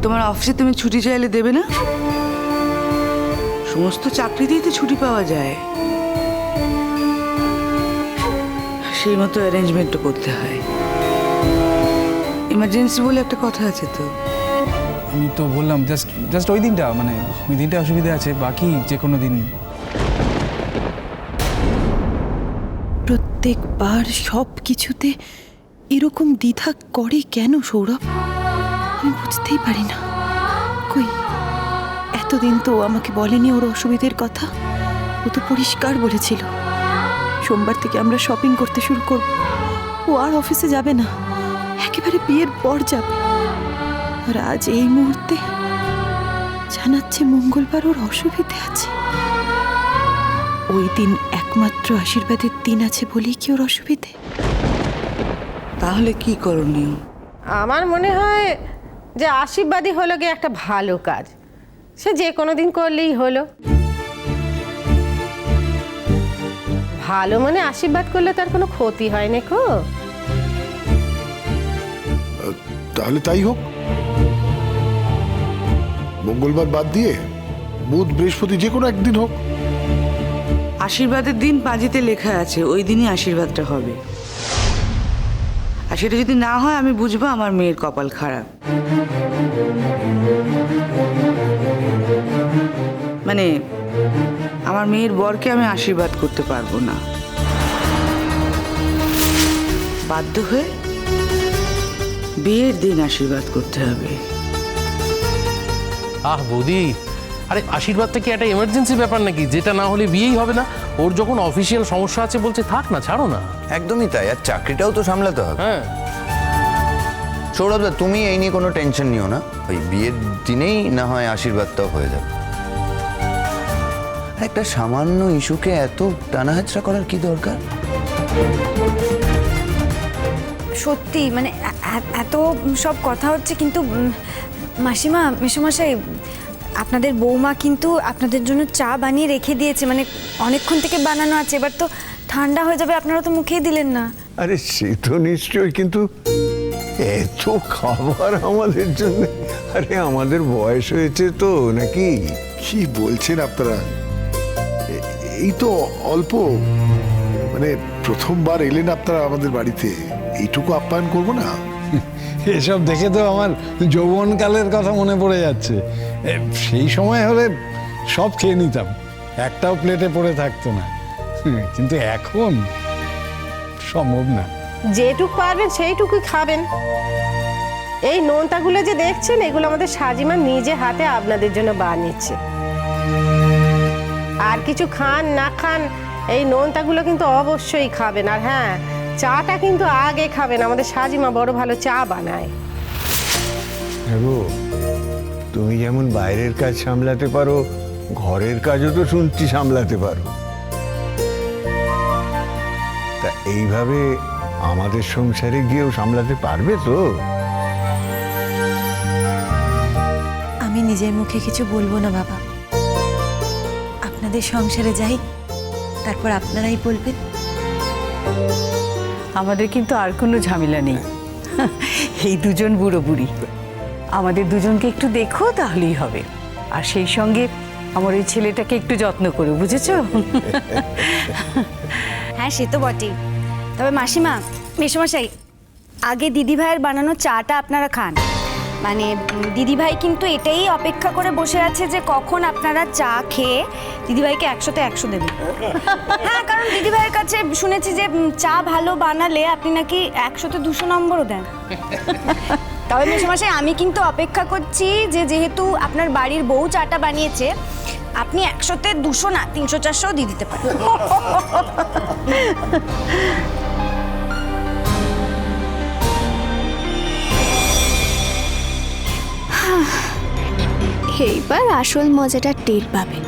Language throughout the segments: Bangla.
তোমার অফিসে তুমি ছুটি চাইলে দেবে না? সমস্ত চাকরিতেই তো ছুটি পাওয়া যায়, সেই মতো অ্যারেঞ্জমেন্টও করতে হয়। ইমার্জেন্সি বলে একটা কথা আছে তো। আমি তো বললাম জাস্ট ওই দিনটা, মানে ওই দিনটা অসুবিধা আছে, বাকি যে কোনো দিন। প্রত্যেকবার সব কিছুতে এরকম দ্বিধা করে কেন সৌরভ? আমি বুঝতেই পারি না। কই, এতদিন তো আমাকে বলেনি ওর অসুবিধের কথা। ও তো পরিষ্কার বলেছিল সোমবার থেকে আমরা শপিং করতে শুরু করব। ও আর অফিসে যাবে না, একেবারে বিয়ের পর যাবে। আর আজ এই মুহূর্তে জানাচ্ছে মঙ্গলবার ওর অসুবিধে আছে। ওই দিন একমাত্র আশীর্বাদের দিন আছে বলেই কি ওর অসুবিধে? তাহলে কি করণীয়? আমার মনে হয় যে আশীর্বাদই হলো গিয়ে একটা ভালো কাজ, সে যে কোনো দিন করলেই হলো। ভালো মনে আশীর্বাদ করলে তার কোনো ক্ষতি হয় না কো। তাহলে তাই হোক, মঙ্গলবার বাদ দিয়ে বুধ বৃহস্পতি যে কোনো একদিন হোক। আশীর্বাদের দিন পাঁজিতে লেখা আছে, ওই দিনই আশীর্বাদটা হবে। আর সেটা যদি না হয় আমি বুঝবো আমার মেয়ের কপাল খারাপ। মানে আমার মেয়ের বরকে আমি আশীর্বাদ করতে পারবো না, বাধ্য হয়ে বিয়ের দিন আশীর্বাদ করতে হবে। বৌদি, আরে আশীর্বাদটা কি একটা এমার্জেন্সি ব্যাপার নাকি, যেটা না হলে বিয়েই হবে না? ওর যখন অফিসিয়াল সমস্যা আছে বলছে, থাক না, ছাড়ো না। একদমই তাই, আর চাকরিটাও তো সামলাতে হবে। হ্যাঁ সৌরভদা, তুমি এই নিয়ে কোনো টেনশন নিও না, ওই বিয়ের দিনেই না হয় আশীর্বাদটাও হয়ে যাবে। একটা সামান্য ইস্যুকে এত টানাহেচড়া করার কি দরকার? সত্যি মানে এত সব কথা হচ্ছে, কিন্তু মাসিমা, মেসোমশাই, আপনাদের বৌমা কিন্তু আপনাদের জন্য চা বানিয়ে রেখে দিয়েছে, মানে অনেকক্ষণ থেকে বানানো আছে, এবার তো ঠান্ডা হয়ে যাবে। আপনারা তো মুখেই দিলেন না। আরে সে তো নিশ্চয়ই, কিন্তু এত খাবার আমাদের জন্য? আরে আমাদের বয়স হয়েছে তো নাকি? কি বলছেন আপনারা? এই তো অল্প, মানে প্রথমবার এলেন আপনারা আমাদের বাড়িতে, এইটুকু আপ্যায়ন করবো না? এসব দেখে তো আমার যৌবনকালের কথা মনে পড়ে যাচ্ছে। সেই সময় হলে সব খেয়ে নিতাম, একটাও প্লেটে পড়ে থাকতো না, কিন্তু এখন সম্ভব না। যেটুকু পারবেন সেইটুকুই খাবেন। এই নোনতাগুলো যে দেখছেন, এগুলো আমাদের সাজিমা নিজে হাতে আপনাদের জন্য বানিয়েছে। আর কিছু খান না খান, এই নোনতাগুলো কিন্তু অবশ্যই খাবেন। আর হ্যাঁ, চাটা কিন্তু আগে খাবেন, আমাদের সাজিমা বড় ভালো চা বানায়। গো, তুমি যেমন বাইরের কাজ সামলাতে পারো, ঘরের কাজও তো শুনছি সামলাতে পারো। তা এইভাবে আমাদের সংসারে গিয়েও সামলাতে পারবে তো? আমি নিজের মুখে কিছু বলবো না বাবা, আপনাদের সংসারে যাই, তারপর আপনারাই বলবেন। আমাদের কিন্তু আর কোনো ঝামেলা নেই। এই দুজন বুড়ো বুড়ি, আমাদের দুজনকে একটু দেখো তাহলেই হবে। আর সেই সঙ্গে আমার ওই ছেলেটাকে একটু যত্ন করো, বুঝেছো? হ্যাঁ, সে তো বটেই। তবে মাসিমা, মেসোমশাই, আগে দিদিভাইয়ের বানানো চাটা আপনারা খান। মানে দিদিভাই কিন্তু এটাই অপেক্ষা করে বসে আছে যে কখন আপনারা চা খেয়ে দিদিভাইকে 100তে 100 দেবেন। হ্যাঁ, কারণ দিদিভাইয়ের কাছে শুনেছি যে চা ভালো বানালে আপনি নাকি 100তে 200 নম্বরও দেন। তবে মেসোমশাই, আমি কিন্তু অপেক্ষা করছি যে যেহেতু আপনার বাড়ির বউ চাটা বানিয়েছে, আপনি 100তে 200 না 300-400 দিয়ে দিতে পারেন। এইবার আসল মজাটা টের পাবে,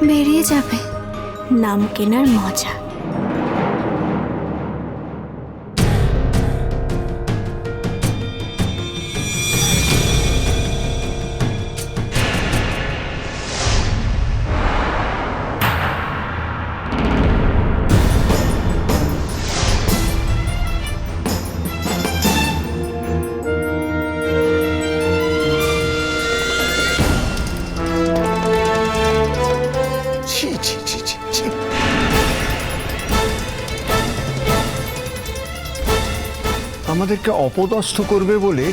বেরিয়ে যাবে নাম কেনার মজা। আমাদেরকে অপদস্থ করবে বলে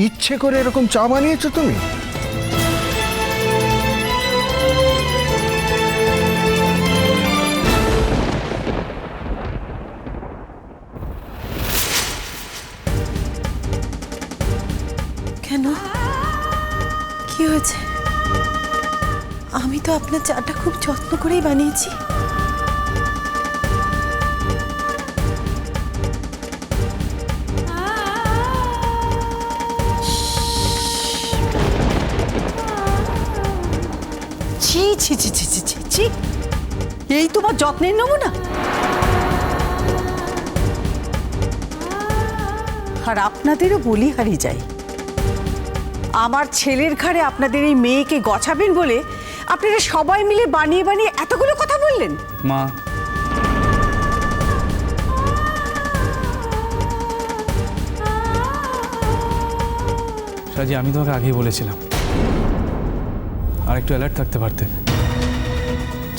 ইচ্ছে করে এরকম চা বানিয়েছো তুমি? কেন? কি হয়েছে? আমি তো আপনার চাটা খুব যত্ন করেই বানিয়েছি। ছি ছি ছি ছি ছি ছি ছি, এই তোমার যত্নের নমুনা? আর আপনাদেরও বলি হারিয়ে যায়। আমার ছেলের ঘাড়ে আপনাদের এই মেয়েকে গছাবেন বলে আপনারা সবাই মিলে বানিয়ে বানিয়ে এতগুলো কথা বললেন। মা, সাজি, আমি তোমাকে আগেই বলেছিলাম আর একটু অ্যালার্ট থাকতে পারতে।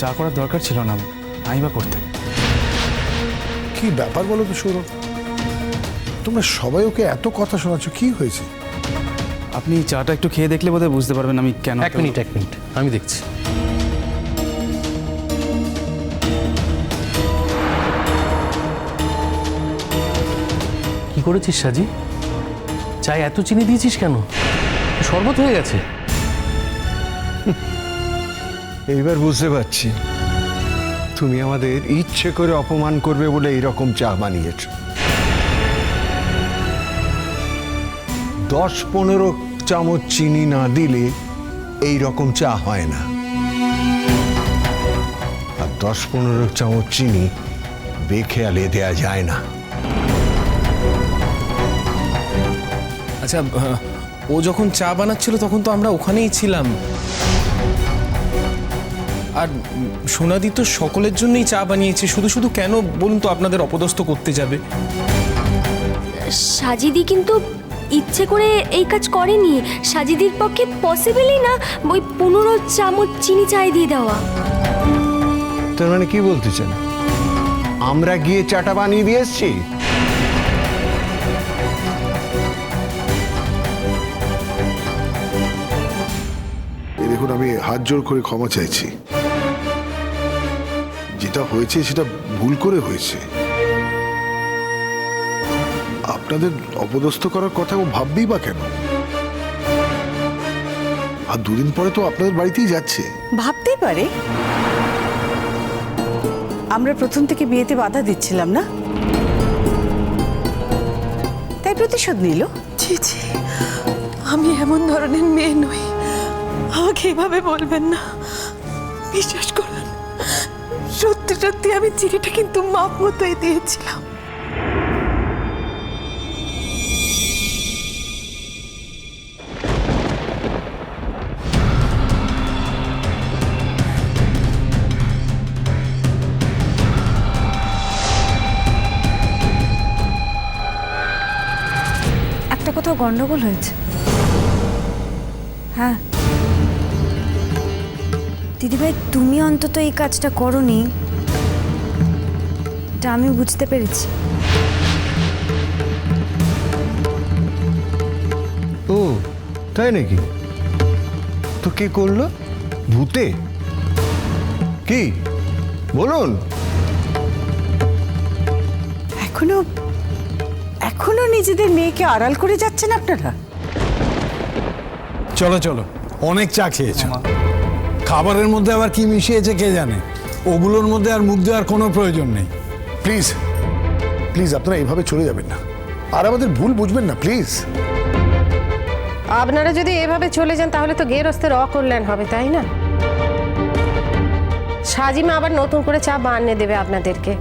চা করার দরকার ছিল না, আমি বা করতে। কি ব্যাপার বলো তো সৌরভ, তোমরা সবাই ওকে এত কথা শোনাচ্ছ, কি হয়েছে? আপনি চাটা একটু খেয়ে দেখলে বোধহয় বুঝতে পারবেন আমি কেন। এক মিনিট আমি দেখছি। কি করেছিস সাজি? চায় এত চিনি দিয়েছিস কেন? শরবত হয়ে গেছে। এইবার বুঝতে পারছি তুমি আমাদের ইচ্ছে করে অপমান করবে বলে এইরকম চা বানিয়েছ। 10-15 চামচ চিনি না দিলে এই রকম চা হয় না, আর 10-15 চামচ চিনি বেখেয়ালে দেয়া যায় না। আচ্ছা, ও যখন চা বানাচ্ছিল তখন তো আমরা ওখানেই ছিলাম। আর সোনাদি তো সকলের জন্যই চা বানিয়েছে, শুধু শুধু কেন বলুন তো আপনাদের অপদস্থ করতে যাবে? সাজিদি কিন্তু ইচ্ছে করে এই কাজ করেনি। সাজিদির পক্ষে পসিবলই না ওই 15 চামচ চিনি চায় দিয়ে দেওয়া। তার মানে কি বলতে চান? আমরা গিয়ে চাটা বানিয়ে দিয়ে এসছি? দেখুন, আমি হাত জোড় করে ক্ষমা চাইছি। যেটা হয়েছে সেটা ভুল করে হয়েছে। আপনাদের অপদস্থ করার কথা ও ভাববেই বা কেন? আর দুদিন পরে তো আপনাদের বাড়িতেই যাচ্ছে। ভাবতেই পারে। আমরা প্রথম থেকে বিয়েতে বাধা দিচ্ছিলাম না, তাই প্রতিশোধ নিল। ছি ছি, আমি এমন ধরনের মেয়ে নই, আমাকে এভাবে বলবেন না। বিশ্বাস করুন, সত্যি সত্যি আমি চিঠিটা কিন্তু মাপ মতোই দিয়েছিলাম। একটা কোথাও গন্ডগোল হয়েছে। হ্যাঁ দিদিভাই, তুমি অন্তত এই কাজটা করোনি, এটা আমি বুঝতে পেরেছি। ও তাই নাকি? তো কে করলো? ভূতে? কি বলুন? এখনো নিজেদের মেয়েকে আড়াল করে যাচ্ছেন আপনারা? চলো চলো, অনেক চা খেয়েছো। খাবারের মধ্যে আবার কি মিশিয়েছে কে জানে। ওগুলোর মধ্যে আর মুখ দেওয়ার কোনো প্রয়োজন নেই। প্লিজ প্লিজ, আপনারা এইভাবে চলে যাবেন না, আর আমাদের ভুল বুঝবেন না প্লিজ। আপনারা যদি এভাবে চলে যান তাহলে তো গেরস্তের অকল্যাণ হবে, তাই না? সাজিমা আবার নতুন করে চা বানিয়ে দেবে আপনাদেরকে।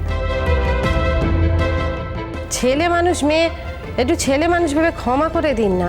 ছেলে মানুষ, মেয়ে একটু ছেলে মানুষ ভেবে ক্ষমা করে দিন না।